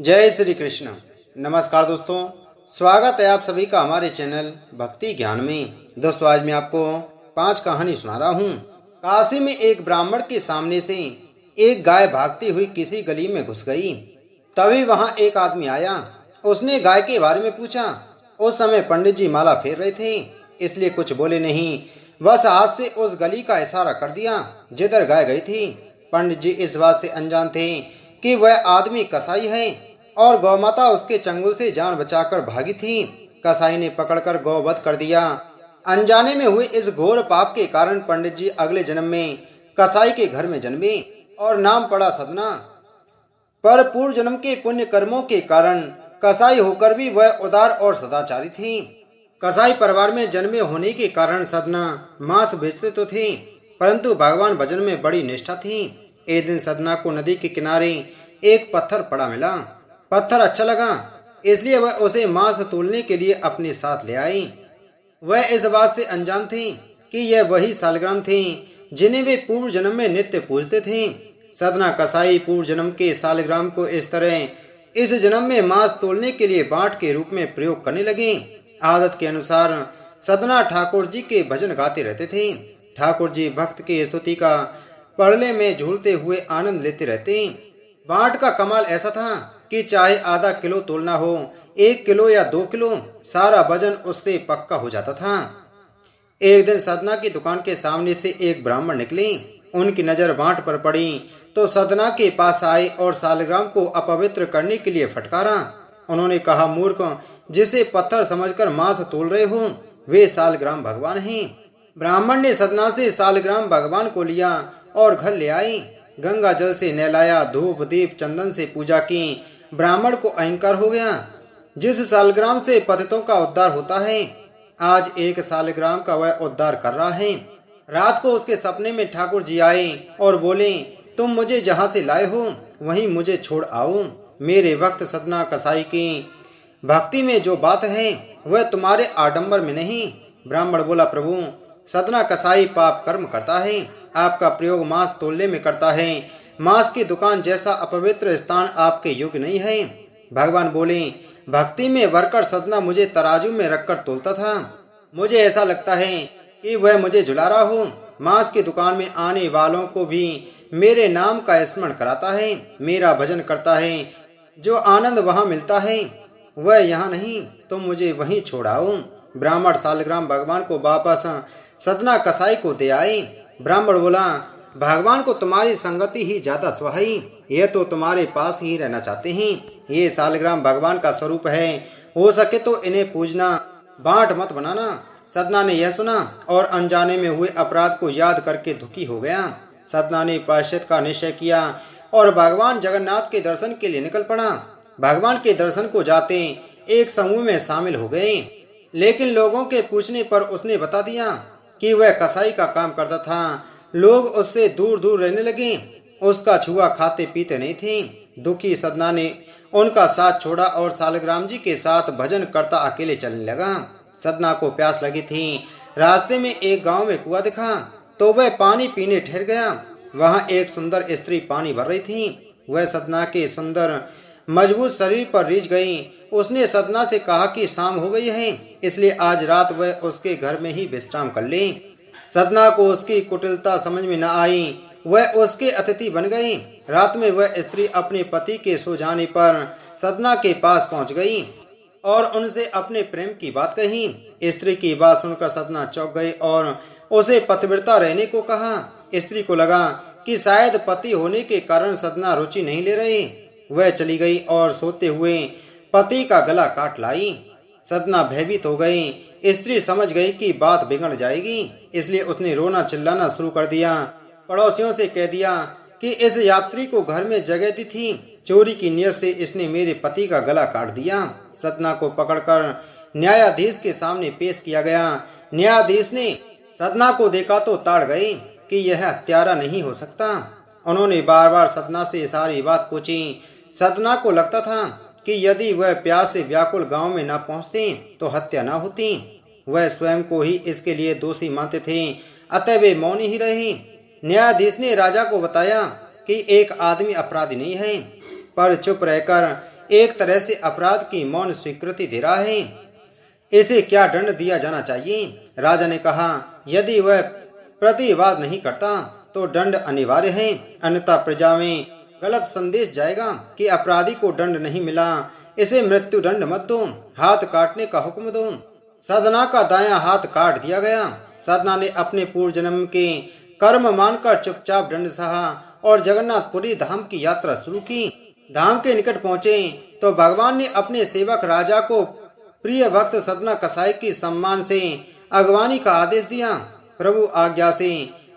जय श्री कृष्ण। नमस्कार दोस्तों, स्वागत है आप सभी का हमारे चैनल भक्ति ज्ञान में। दोस्तों, आज मैं आपको 5 कहानी सुना रहा हूँ। काशी में एक ब्राह्मण के सामने से एक गाय भागती हुई किसी गली में घुस गई। तभी वहां एक आदमी आया। उसने गाय के बारे में पूछा। उस समय पंडित जी माला फेर रहे थे, इसलिए कुछ बोले नहीं, बस हाथ से उस गली का इशारा कर दिया जिधर गाय गई थी। पंडित जी इस बात से अनजान थे कि वह आदमी कसाई है और गौमाता उसके चंगुल से जान बचाकर भागी थी। कसाई ने पकड़कर गौवध कर दिया। अनजाने में हुए इस घोर पाप के कारण पंडित जी अगले जन्म में कसाई के घर में जन्मे और नाम पड़ा सदना। पर पूर्व जन्म के पुण्य कर्मों के कारण कसाई होकर भी वह उदार और सदाचारी थी। कसाई परिवार में जन्मे होने के कारण सदना मांस बेचते तो थे, परंतु भगवान भजन में बड़ी निष्ठा थी। एक दिन सदना को नदी के किनारे एक पत्थर पड़ा मिला। पत्थर अच्छा लगा, इसलिए वह उसे मांस तोलने के लिए अपने साथ ले आई। वह इस बात से अनजान थे कि यह वही सालग्राम थे जिन्हें वे पूर्व जन्म में नित्य पूजते थे। सदना कसाई पूर्व जन्म के सालग्राम को इस तरह इस जन्म में मांस तोलने के लिए बांट के रूप में प्रयोग करने लगे। आदत के अनुसार सदना ठाकुर जी के भजन गाते रहते थे। ठाकुर जी भक्त की स्तुति का पड़ले में झूलते हुए आनंद लेते रहते। बांट का कमाल ऐसा था कि चाहे आधा किलो तोलना हो, 1 किलो या 2 किलो, सारा वजन उससे पक्का हो जाता था। एक दिन सदना की दुकान के सामने से एक ब्राह्मण निकले। उनकी नजर बांट पर पड़ी तो सदना के पास आए और सालग्राम को अपवित्र करने के लिए फटकारा। उन्होंने कहा, मूर्ख, जिसे पत्थर समझकर मांस तोल रहे हो, वे सालग्राम भगवान हैं। ब्राह्मण ने सदना से सालग्राम भगवान को लिया और घर ले आई। गंगा जल से नहलाया, धूप दीप चंदन से पूजा की। ब्राह्मण को अहंकार हो गया। जिस सालग्राम से पतितों का उद्धार होता है, आज 1 सालग्राम का वह उद्धार कर रहा है। रात को उसके सपने में ठाकुर जी आए और बोले, तुम मुझे जहाँ से लाए हो वहीं मुझे छोड़ आओ। मेरे भक्त सदना कसाई की भक्ति में जो बात है वह तुम्हारे आडंबर में नहीं। ब्राह्मण बोला, प्रभु, सदना कसाई पाप कर्म करता है, आपका प्रयोग मांस तोलने में करता है। मांस की दुकान जैसा अपवित्र स्थान आपके योग्य नहीं है। भगवान बोले, भक्ति में भरकर सदना मुझे तराजू में रखकर तोलता था। मुझे ऐसा लगता है कि वह मुझे झुला रहा हो। मांस की दुकान में आने वालों को भी मेरे नाम का स्मरण कराता है, मेरा भजन करता है। जो आनंद वहां मिलता है वह यहाँ नहीं, तुम मुझे वहीं छोड़ाओ। ब्राह्मण सालग्राम भगवान को वापस सदना कसाई को दे आए। ब्राह्मण बोला, भगवान को तुम्हारी संगति ही ज्यादा सुहाई, ये तो तुम्हारे पास ही रहना चाहते हैं। ये सालग्राम भगवान का स्वरूप है, हो सके तो इन्हें पूजना, बांट मत बनाना। सदना ने यह सुना और अनजाने में हुए अपराध को याद करके दुखी हो गया। सदना ने प्रायश्चित का निश्चय किया और भगवान जगन्नाथ के दर्शन के लिए निकल पड़ा। भगवान के दर्शन को जाते एक समूह में शामिल हो गए, लेकिन लोगों के पूछने पर उसने बता दिया कि वह कसाई का काम करता था। लोग उससे दूर दूर रहने लगे, उसका छुआ खाते पीते नहीं थे। दुखी सदना ने उनका साथ छोड़ा और सालग्राम जी के साथ भजन करता अकेले चलने लगा। सदना को प्यास लगी थी। रास्ते में एक गांव में कुआं दिखा तो वह पानी पीने ठहर गया। वहां एक सुंदर स्त्री पानी भर रही थी। वह सदना के सुंदर मजबूत शरीर पर रीझ गई। उसने सदना से कहा कि शाम हो गई है, इसलिए आज रात वह उसके घर में ही विश्राम कर ले। सदना को उसकी कुटिलता समझ में न आई। वह उसके अतिथि बन गई। रात में वह स्त्री अपने पति के सो जाने पर सदना के पास पहुंच गई और उनसे अपने प्रेम की बात कही। स्त्री की बात सुनकर सदना चौंक गई और उसे पतिव्रता रहने को कहा। स्त्री को लगा कि शायद पति होने के कारण सदना रुचि नहीं ले रही। वह चली गई और सोते हुए पति का गला काट लाई। सदना भयभीत हो गई। स्त्री समझ गई कि बात बिगड़ जाएगी, इसलिए उसने रोना चिल्लाना शुरू कर दिया। पड़ोसियों से कह दिया कि इस यात्री को घर में जगह दी थी, चोरी की नीयत से इसने मेरे पति का गला काट दिया। सदना को पकड़कर न्यायाधीश के सामने पेश किया गया। न्यायाधीश ने सदना को देखा तो ताड़ गई कि यह हत्यारा नहीं हो सकता। उन्होंने बार बार सदना से सारी बात पूछी। सदना को लगता था कि यदि वह प्यास से व्याकुल गांव में न पहुंचते तो हत्या न होती। वह स्वयं को ही इसके लिए दोषी मानते थे, अतः वे मौनी ही रहे। न्यायाधीश ने राजा को बताया कि एक आदमी अपराधी नहीं है, पर चुप रहकर एक तरह से अपराध की मौन स्वीकृति दे रहा है। इसे क्या दंड दिया जाना चाहिए? राजा ने कहा, यदि वह प्रतिवाद नहीं करता तो दंड अनिवार्य है, अन्यथा प्रजा में गलत संदेश जाएगा कि अपराधी को दंड नहीं मिला, इसे मृत्यु दंड मत दो, हाथ काटने का हुक्म दो। सदना का दायां हाथ काट दिया गया। सदना ने अपने पूर्व जन्म के कर्म मानकर चुपचाप दंड सहा और जगन्नाथपुरी धाम की यात्रा शुरू की। धाम के निकट पहुंचे तो भगवान ने अपने सेवक राजा को प्रिय भक्त सदना कसाई की सम्मान से अगवानी का आदेश दिया। प्रभु आज्ञा से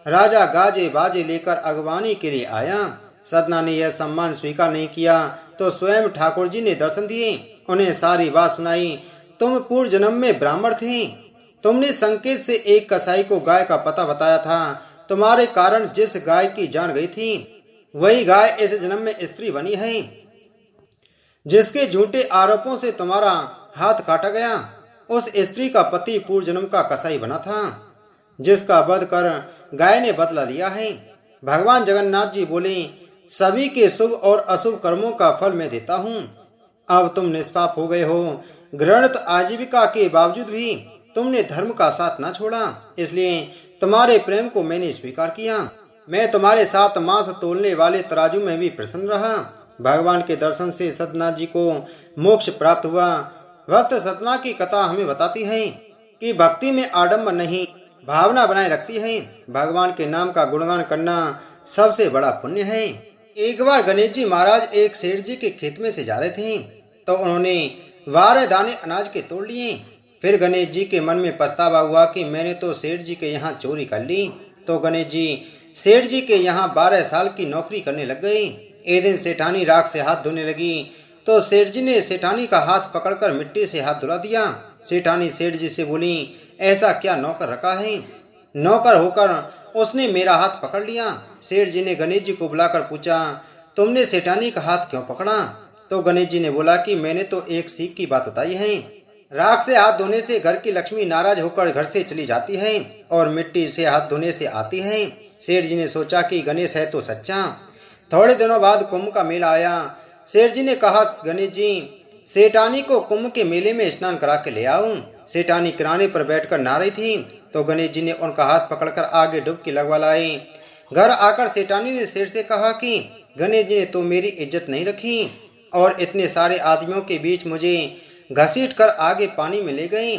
राजा गाजे बाजे लेकर अगवानी के लिए आया। सदना ने यह सम्मान स्वीकार नहीं किया तो स्वयं ठाकुर जी ने दर्शन दिए, उन्हें सारी बात सुनाई। तुम पूर्व जन्म में ब्राह्मण थे, तुमने संकेत से एक कसाई को गाय का पता बताया था, तुम्हारे कारण जिस गाय की जान गई थी वही गाय इस जन्म में स्त्री बनी है। जिसके झूठे आरोपों से तुम्हारा हाथ काटा गया, उस स्त्री का पति पूर्व जन्म का कसाई बना था, जिसका वध कर गाय ने बदला लिया है। भगवान जगन्नाथ जी बोले, सभी के शुभ और अशुभ कर्मों का फल मैं देता हूँ। अब तुम निष्पाप हो गए हो, घृणित आजीविका के बावजूद भी तुमने धर्म का साथ न छोड़ा, इसलिए तुम्हारे प्रेम को मैंने स्वीकार किया। मैं तुम्हारे साथ मांस तोलने वाले तराजू में भी प्रसन्न रहा। भगवान के दर्शन से सतना जी को मोक्ष प्राप्त हुआ। भक्त सतना की कथा हमें बताती है कि भक्ति में आडंबर नहीं, भावना बनाए रखती है। भगवान के नाम का गुणगान करना सबसे बड़ा पुण्य है। एक बार गणेश जी महाराज एक सेठ जी के खेत में से जा रहे थे तो उन्होंने 12 दाने अनाज के तोड़ लिए। फिर गणेश जी के मन में पछतावा हुआ कि मैंने तो सेठ जी के यहाँ चोरी कर ली। तो गणेश जी सेठ जी के यहाँ 12 साल की नौकरी करने लग गए। एक दिन सेठानी राख से हाथ धोने लगी तो सेठ जी ने सेठानी का हाथ पकड़कर मिट्टी से हाथ धुला दिया। सेठानी सेठ जी से बोली, ऐसा क्या नौकर रखा है? नौकर होकर उसने मेरा हाथ पकड़ लिया। सेठ जी ने गणेश जी को बुलाकर पूछा, तुमने सेठानी का हाथ क्यों पकड़ा? तो गणेश जी ने बोला कि मैंने तो एक सीख की बात बताई है। राख से हाथ धोने से घर की लक्ष्मी नाराज होकर घर से चली जाती है और मिट्टी से हाथ धोने से आती है। सेठ जी ने सोचा कि गणेश है तो सच्चा। थोड़े दिनों बाद कुंभ का मेला आया। सेठ जी ने कहा, गणेश जी सेठानी को कुंभ के मेले में स्नान करा के ले आओ। सेठानी किनारे पर बैठकर नहा रही थी तो गणेश जी ने उनका हाथ पकड़कर आगे डुबकी लगवा लाए। घर आकर सेठानी ने सेठ से कहा कि गणेश जी ने तो मेरी इज्जत नहीं रखी और इतने सारे आदमियों के बीच मुझे घसीट कर आगे पानी में ले गए।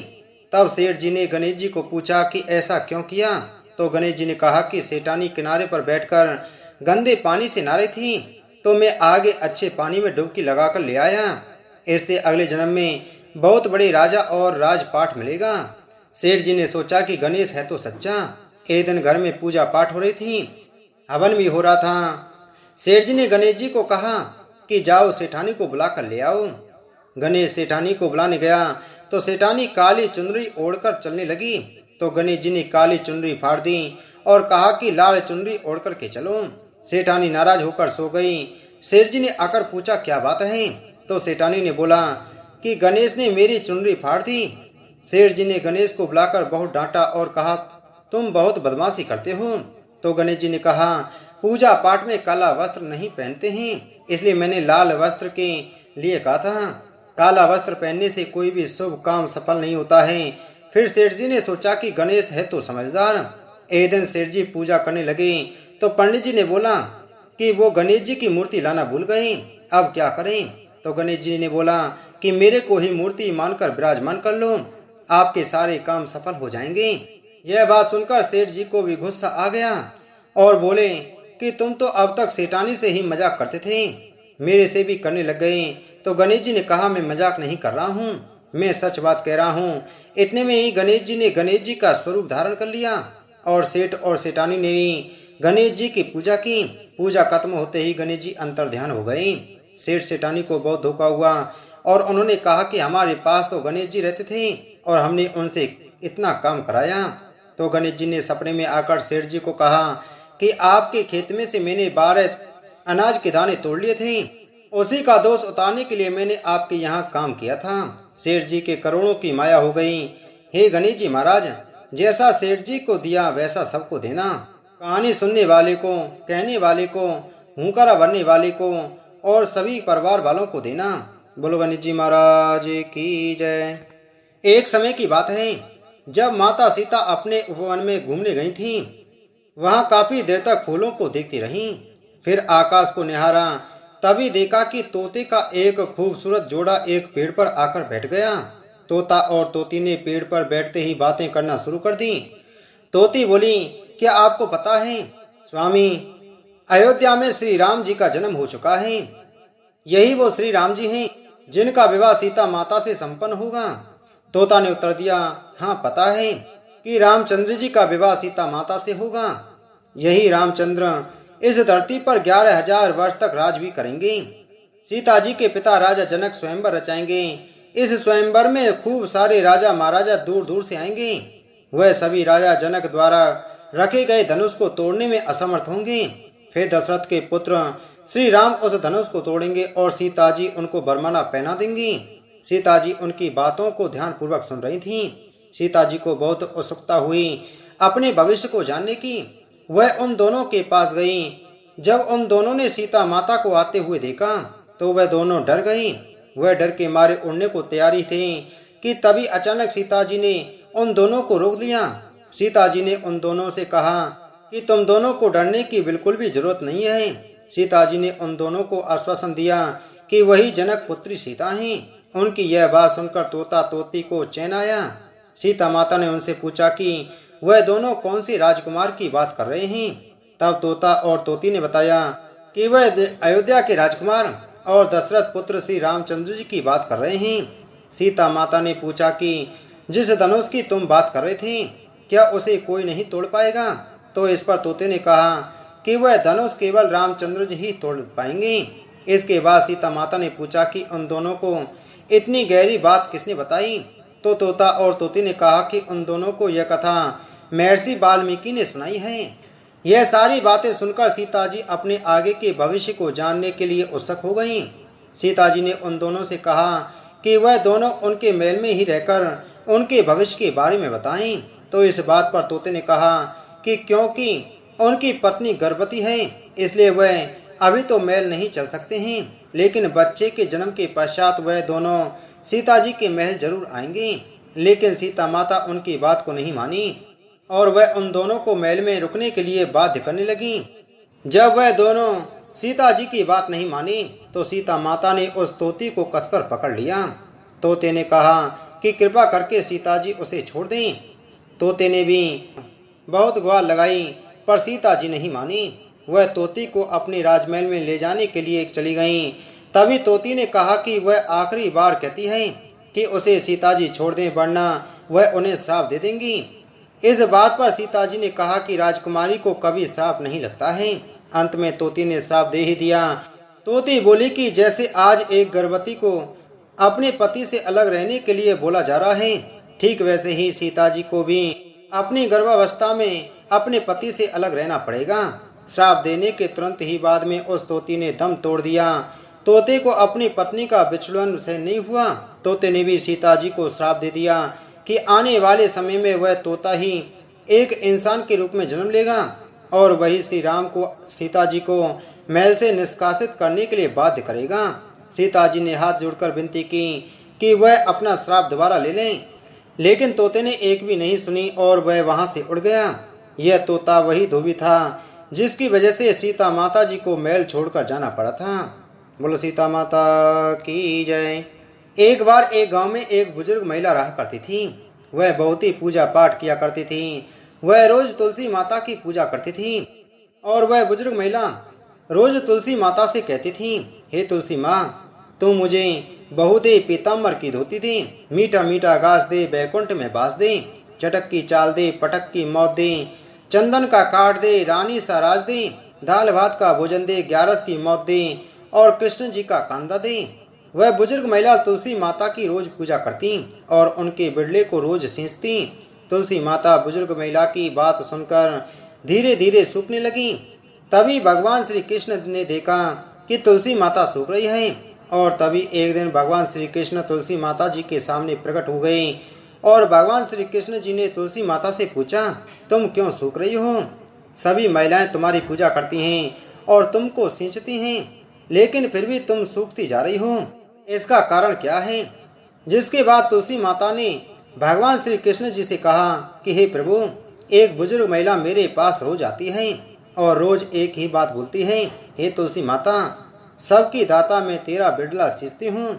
तब सेठ जी ने गणेश जी को पूछा कि ऐसा क्यों किया? तो गणेश जी ने कहा कि सेठानी किनारे पर बैठकर गंदे पानी से नहा रही थी तो मैं आगे अच्छे पानी में डुबकी लगाकर ले आया। इससे अगले जन्म में बहुत बड़े राजा और राजपाट मिलेगा। सेठ जी ने सोचा कि गणेश है तो सच्चा। एक दिन घर में पूजा पाठ हो रही थी, हवन भी हो रहा था। सेठ जी ने गणेश जी को कहा कि जाओ सेठानी को बुला कर ले आओ। गणेश सेठानी को बुलाने गया तो सेठानी काली चुनरी ओढ़कर चलने लगी। तो गणेश जी ने काली चुनरी फाड़ दी और कहा कि लाल चुनरी ओढ़ कर के चलो। सेठानी नाराज होकर सो गई। सेठ जी ने आकर पूछा, क्या बात है? तो सेठानी ने बोला कि गणेश ने मेरी चुनरी फाड़ दी। सेठ जी ने गणेश को बुलाकर बहुत डांटा और कहा, तुम बहुत बदमाशी करते हो। तो गणेश जी ने कहा, पूजा पाठ में काला वस्त्र नहीं पहनते हैं, इसलिए मैंने लाल वस्त्र के लिए कहा था। काला वस्त्र पहनने से कोई भी शुभ काम सफल नहीं होता है। फिर सेठ जी ने सोचा कि गणेश है तो समझदार। एक दिन सेठ जी पूजा करने लगे तो पंडित जी ने बोला कि वो गणेश जी की मूर्ति लाना भूल गए, अब क्या करें? तो गणेश जी ने बोला कि मेरे को ही मूर्ति मानकर विराजमान कर लो, आपके सारे काम सफल हो जाएंगे। यह बात सुनकर सेठ जी को भी गुस्सा आ गया और बोले कि तुम तो अब तक सेठानी से ही मजाक करते थे, मेरे से भी करने लग गए। तो गणेश जी ने कहा, मैं मजाक नहीं कर रहा हूँ, मैं सच बात कह रहा हूँ। इतने में ही गणेश जी ने गणेश जी का स्वरूप धारण कर लिया और सेठ और सेठानी ने भी गणेश जी की पूजा की। पूजा खत्म होते ही गणेश जी अंतर ध्यान हो गए। सेठ सेठानी को बहुत धोखा हुआ और उन्होंने कहा कि हमारे पास तो गणेश जी रहते थे और हमने उनसे इतना काम कराया। तो गणेश जी ने सपने में आकर सेठ जी को कहा कि आपके खेत में से मैंने 12 अनाज के दाने तोड़ लिए थे, उसी का दोष उतारने के लिए मैंने आपके यहाँ काम किया था। सेठ जी के करोड़ों की माया हो गई। हे गणेश जी महाराज, जैसा सेठ जी को दिया वैसा सबको देना। कहानी सुनने वाले को, कहने वाले को, हुंकारा भरने वाले को और सभी परिवार वालों को देना। बोलो गणेश जी महाराज की जय। एक समय की बात है, जब माता सीता अपने उपवन में घूमने गई थीं, वहां काफी देर तक फूलों को देखती रहीं। फिर आकाश को निहारा, तभी देखा कि तोते का एक खूबसूरत जोड़ा एक पेड़ पर आकर बैठ गया। तोता और तोती ने पेड़ पर बैठते ही बातें करना शुरू कर दी। तोती बोली, क्या आपको पता है स्वामी, अयोध्या में श्री राम जी का जन्म हो चुका है। यही वो श्री राम जी हैं जिनका विवाह सीता माता से संपन्न होगा। तोता ने उत्तर दिया, हाँ पता है कि रामचंद्र जी का विवाह सीता माता से होगा। यही रामचंद्र इस धरती पर 11,000 वर्ष तक राज भी करेंगे। सीता जी के पिता राजा जनक स्वयंवर रचाएंगे। इस स्वयंवर में खूब सारे राजा महाराजा दूर दूर से आएंगे। वह सभी राजा जनक द्वारा रखे गए धनुष को तोड़ने में असमर्थ होंगे। फिर दशरथ के पुत्र श्री राम उस धनुष को तोड़ेंगे और सीता जी उनको बरमाला पहना देंगी। सीता जी उनकी बातों को ध्यान पूर्वक सुन रही थीं। सीता जी को बहुत उत्सुकता हुई अपने भविष्य को जानने की। वह उन दोनों के पास गई। जब उन दोनों ने सीता माता को आते हुए देखा तो वह दोनों डर गई। वह डर के मारे उड़ने को तैयारी थे कि तभी अचानक सीता जी ने उन दोनों को रोक लिया। सीता जी ने उन दोनों से कहा कि तुम दोनों को डरने की बिल्कुल भी जरूरत नहीं है। सीता जी ने उन दोनों को आश्वासन दिया कि वही जनक पुत्री सीता हैं। उनकी यह बात सुनकर तोता तोती को चैन आया। सीता माता ने उनसे पूछा कि वह दोनों कौन सी राजकुमार की बात कर रहे हैं। तब तोता और तोती ने बताया कि वह अयोध्या के राजकुमार और दशरथ पुत्र श्री रामचंद्र जी की बात कर रहे हैं। सीता माता ने पूछा कि जिस धनुष की तुम बात कर रहे थे, क्या उसे कोई नहीं तोड़ पाएगा? तो इस पर तोते ने कहा कि वह धनुष केवल रामचंद्र जी ही तोड़ पाएंगे। इसके बाद सीता माता ने पूछा कि उन दोनों को इतनी गहरी बात किसने बताई? तो तोता और तोती ने कहा कि उन दोनों को यह कथा महर्षि वाल्मीकि ने सुनाई है। यह सारी बातें सुनकर सीता जी अपने आगे के भविष्य को जानने के लिए उत्सुक हो गईं। सीता जी ने उन दोनों से कहा कि वह दोनों उनके महल में ही रहकर उनके भविष्य के बारे में बताएं। तो इस बात पर तोते ने कहा कि क्योंकि उनकी पत्नी गर्भवती है, इसलिए वह अभी तो महल नहीं चल सकते हैं, लेकिन बच्चे के जन्म के पश्चात वह दोनों सीता जी के महल जरूर आएंगे। लेकिन सीता माता उनकी बात को नहीं मानी और वह उन दोनों को महल में रुकने के लिए बाध्य करने लगी। जब वह दोनों सीता जी की बात नहीं मानी तो सीता माता ने उस तोती को कसकर पकड़ लिया। तोते ने कहा कि कृपा करके सीता जी उसे छोड़ दें। तोते ने भी बहुत गुहार लगाई पर सीता जी नहीं मानी। वह तोती को अपने राजमहल में ले जाने के लिए चली गईं। तभी तोती ने कहा कि वह आखिरी बार कहती है कि उसे सीता जी छोड़ दें, वरना वह उन्हें श्राप दे देंगी। इस बात पर सीता जी ने कहा कि राजकुमारी को कभी श्राप नहीं लगता है। अंत में तोती ने श्राप दे ही दिया। तोती बोली कि जैसे आज एक गर्भवती को अपने पति से अलग रहने के लिए बोला जा रहा है, ठीक वैसे ही सीता जी को भी अपनी गर्भावस्था में अपने पति से अलग रहना पड़ेगा। श्राप देने के तुरंत ही बाद में उस तोती ने दम तोड़ दिया। तोते को अपनी पत्नी का विचलन सहन नहीं हुआ। तोते ने भी सीता जी को श्राप दे दिया कि आने वाले समय में वह तोता ही एक इंसान के रूप में जन्म लेगा और वही श्री राम को सीता जी को महल से निष्कासित करने के लिए बाध्य करेगा। सीता जी ने हाथ जोड़कर विनती की कि वह अपना श्राप दोबारा ले लें, लेकिन तोते ने एक भी नहीं सुनी और वह वहां से उड़ गया। यह तोता वही धोबी था जिसकी वजह से सीता माता जी को महल छोड़कर जाना पड़ा था। बोलो सीता माता की जय। एक बार एक गांव में एक बुजुर्ग महिला रहा करती थी। वह बहुत ही पूजा पाठ किया करती थी। वह रोज तुलसी माता की पूजा करती थी और वह बुजुर्ग महिला रोज तुलसी माता से कहती थी, हे तुलसी माँ, तुम मुझे बहुत ही पीताम्बर की धोती दे, मीठा मीठा घास दे, बैकुंठ में बास दे, चटक की चाल दे, पटक की मौत दे, चंदन का काट दे, रानी सा राज दे, दाल भात का भोजन दे, ग्यारस की मौत दे और कृष्ण जी का कांदा दे। वह बुजुर्ग महिला तुलसी माता की रोज पूजा करती और उनके बिड़ले को रोज सींचती। तुलसी माता बुजुर्ग महिला की बात सुनकर धीरे धीरे सूखने लगी। तभी भगवान श्री कृष्ण ने देखा कि तुलसी माता सूख रही है और तभी एक दिन भगवान श्री कृष्ण तुलसी माता जी के सामने प्रकट हो गए और भगवान श्री कृष्ण जी ने तुलसी माता से पूछा, तुम क्यों सूख रही हो? सभी महिलाएं तुम्हारी पूजा करती हैं और तुमको सींचती हैं, लेकिन फिर भी तुम सूखती जा रही हो। इसका कारण क्या है? जिसके बाद तुलसी माता ने भगवान श्री कृष्ण जी से कहा कि हे प्रभु, एक बुजुर्ग महिला मेरे पास रोज आती है और रोज एक ही बात बोलती है, हे तुलसी माता, सबकी दाता मैं तेरा बिड़ला सींचती हूँ,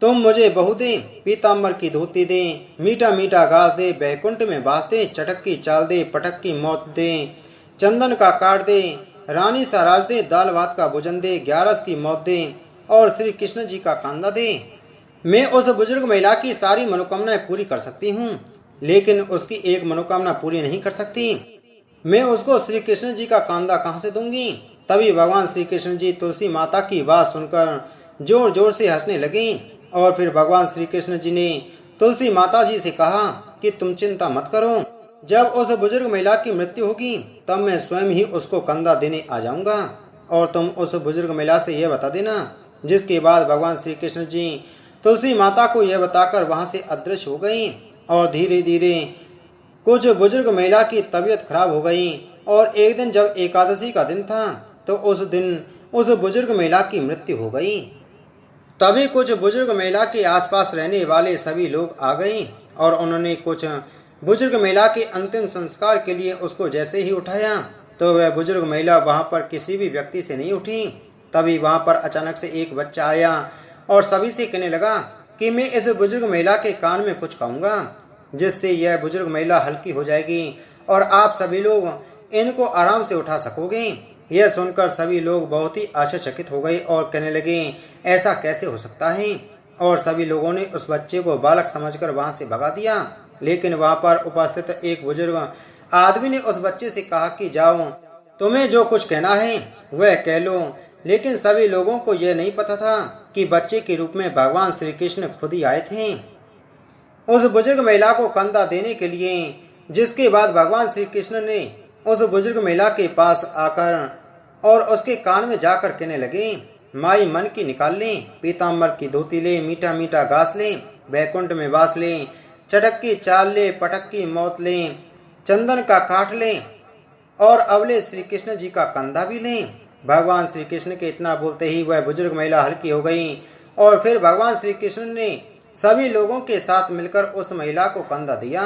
तुम मुझे बहू दे, पीताम्बर की धोती दे, मीठा मीठा घास दे, बैकुंठ में बास दे, चटक की चाल दे, पटक की मौत दे, चंदन का काट दे, रानी सा राज दे, दाल भात का भोजन दे, 11 की मौत दे और श्री कृष्ण जी का कांदा दे। मैं उस बुजुर्ग महिला की सारी मनोकामनाएं पूरी कर सकती हूँ, लेकिन उसकी एक मनोकामना पूरी नहीं कर सकती। मैं उसको श्री कृष्ण जी का कांदा कहाँ से दूंगी? तभी भगवान श्री कृष्ण जी तुलसी माता की बात सुनकर जोर जोर से हंसने लगे और फिर भगवान श्री कृष्ण जी ने तुलसी माता जी से कहा कि तुम चिंता मत करो, जब उस बुजुर्ग महिला की मृत्यु होगी तब मैं स्वयं ही उसको कंधा देने आ जाऊंगा और तुम उस बुजुर्ग महिला से यह बता देना। जिसके बाद भगवान श्री कृष्ण जी तुलसी माता को यह बताकर वहां से अदृश्य हो गई और धीरे धीरे कुछ बुजुर्ग महिला की तबीयत खराब हो गई और एक दिन जब एकादशी का दिन था तो उस दिन उस बुजुर्ग महिला की मृत्यु हो गई। तभी कुछ बुजुर्ग महिला के आसपास रहने वाले सभी लोग आ गए और उन्होंने कुछ बुजुर्ग महिला के अंतिम संस्कार के लिए उसको जैसे ही उठाया तो वह बुजुर्ग महिला वहां पर किसी भी व्यक्ति से नहीं उठी। तभी वहां पर अचानक से एक बच्चा आया और सभी से कहने लगा कि मैं इस बुजुर्ग महिला के कान में कुछ कहूंगा जिससे यह बुजुर्ग महिला हल्की हो जाएगी और आप सभी लोग इनको आराम से उठा सकोगे। यह सुनकर सभी लोग बहुत ही आश्चर्यचकित हो गए और कहने लगे ऐसा कैसे हो सकता है, और सभी लोगों ने उस बच्चे को बालक समझकर वहां से भगा दिया। लेकिन वहां पर उपस्थित एक बुजुर्ग आदमी ने उस बच्चे से कहा कि जाओ, तुम्हें जो कुछ कहना है वह कह लो। लेकिन सभी लोगों को यह नहीं पता था कि बच्चे के रूप में भगवान श्री कृष्ण खुद ही आए थे उस बुजुर्ग महिला को कंधा देने के लिए। जिसके बाद भगवान श्री कृष्ण ने उस बुजुर्ग महिला के पास आकर और उसके कान में जाकर कहने लगे, माई मन की निकाल ले, पीताम्बर की धोती ले, मीठा मीठा घास ले, बैकुंठ में वास ले, चटक की चाल ले, पटक की मौत ले, चंदन का काठ ले और अवले श्री कृष्ण जी का कंधा भी ले। भगवान श्री कृष्ण के इतना बोलते ही वह बुजुर्ग महिला हल्की हो गई और फिर भगवान श्री कृष्ण ने सभी लोगों के साथ मिलकर उस महिला को कंधा दिया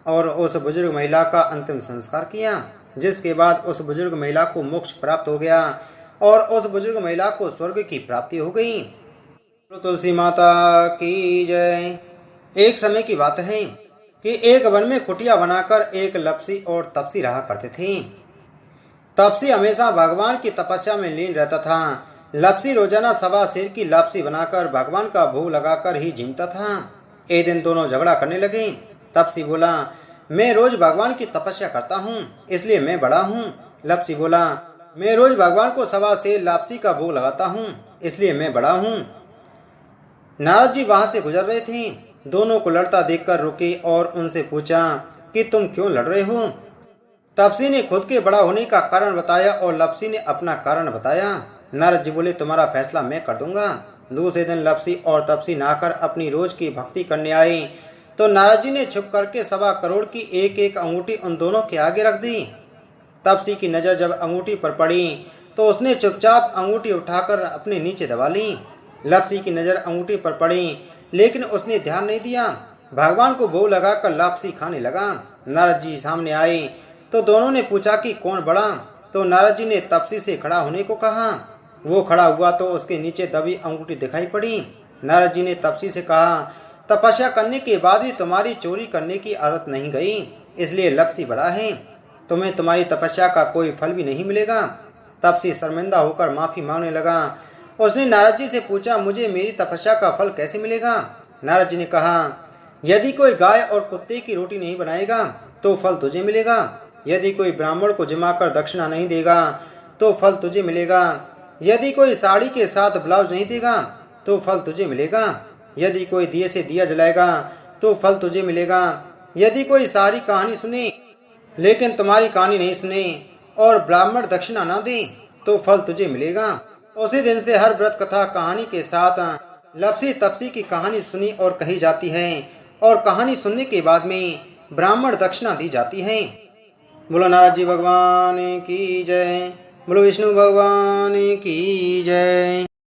और उस बुजुर्ग महिला का अंतिम संस्कार किया। जिसके बाद उस बुजुर्ग महिला को मोक्ष प्राप्त हो गया और उस बुजुर्ग महिला को स्वर्ग की प्राप्ति हो गई। तुलसी माता की जय। एक समय की बात है कि एक वन में कुटिया बनाकर एक लपसी और तपसी रहा करते थे। तपसी हमेशा भगवान की तपस्या में लीन रहता था। लपसी रोजाना 1.25 सेर की लापसी बनाकर भगवान का भोग लगाकर ही जीता था। एक दिन दोनों झगड़ा करने लगे। तपसी बोला, मैं रोज भगवान की तपस्या करता हूँ इसलिए मैं बड़ा हूँ। लपसी बोला, मैं रोज भगवान को 1.25 सेर लापसी का भोग लगाता हूँ इसलिए मैं बड़ा हूँ। नारद जी वहां से गुजर रहे थे। दोनों को लड़ता देखकर रुके और उनसे पूछा कि तुम क्यों लड़ रहे हो। तपसी ने खुद के बड़ा होने का कारण बताया और लपसी ने अपना कारण बताया। नारद जी बोले, तुम्हारा फैसला मैं कर दूंगा। दूसरे दिन लपसी और तपसी नहाकर अपनी रोज की भक्ति करने आए तो नारद जी ने छुप करके 1.25 करोड़ की एक एक अंगूठी उन दोनों के आगे रख दी। तपसी की नजर जब अंगूठी पर पड़ी तो उसने चुपचाप अंगूठी उठाकर अपने नीचे दबा ली। लपसी की नजर अंगूठी पर पड़ी लेकिन उसने ध्यान नहीं दिया। भगवान को भोग लगाकर लापसी खाने लगा। नारद जी सामने आए तो दोनों ने पूछा कि कौन बड़ा। तो नारद जी ने तपसी से खड़ा होने को कहा। वो खड़ा हुआ तो उसके नीचे दबी अंगूठी दिखाई पड़ी। नारद जी ने तपसी से कहा, तपस्या करने के बाद भी तुम्हारी चोरी करने की आदत नहीं गई, इसलिए लपसी बड़ा है। तुम्हें तुम्हारी तपस्या का कोई फल भी नहीं मिलेगा। तपसी शर्मिंदा होकर माफी मांगने लगा। उसने नारद जी से पूछा, मुझे मेरी तपस्या का फल कैसे मिलेगा। नारद जी ने कहा, यदि कोई गाय और कुत्ते की रोटी नहीं बनाएगा तो फल तुझे मिलेगा। यदि कोई ब्राह्मण को जमाकर दक्षिणा नहीं देगा तो फल तुझे मिलेगा। यदि कोई साड़ी के साथ ब्लाउज नहीं देगा तो फल तुझे मिलेगा। यदि कोई दिए से दिया जलाएगा तो फल तुझे मिलेगा। यदि कोई सारी कहानी सुने लेकिन तुम्हारी कहानी नहीं सुने और ब्राह्मण दक्षिणा ना दे तो फल तुझे मिलेगा। उसी दिन से हर व्रत कथा कहानी के साथ लपसी तपसी की कहानी सुनी और कही जाती है और कहानी सुनने के बाद में ब्राह्मण दक्षिणा दी जाती है। बोलो नारद जी भगवान की जय। बोलो विष्णु भगवान की जय।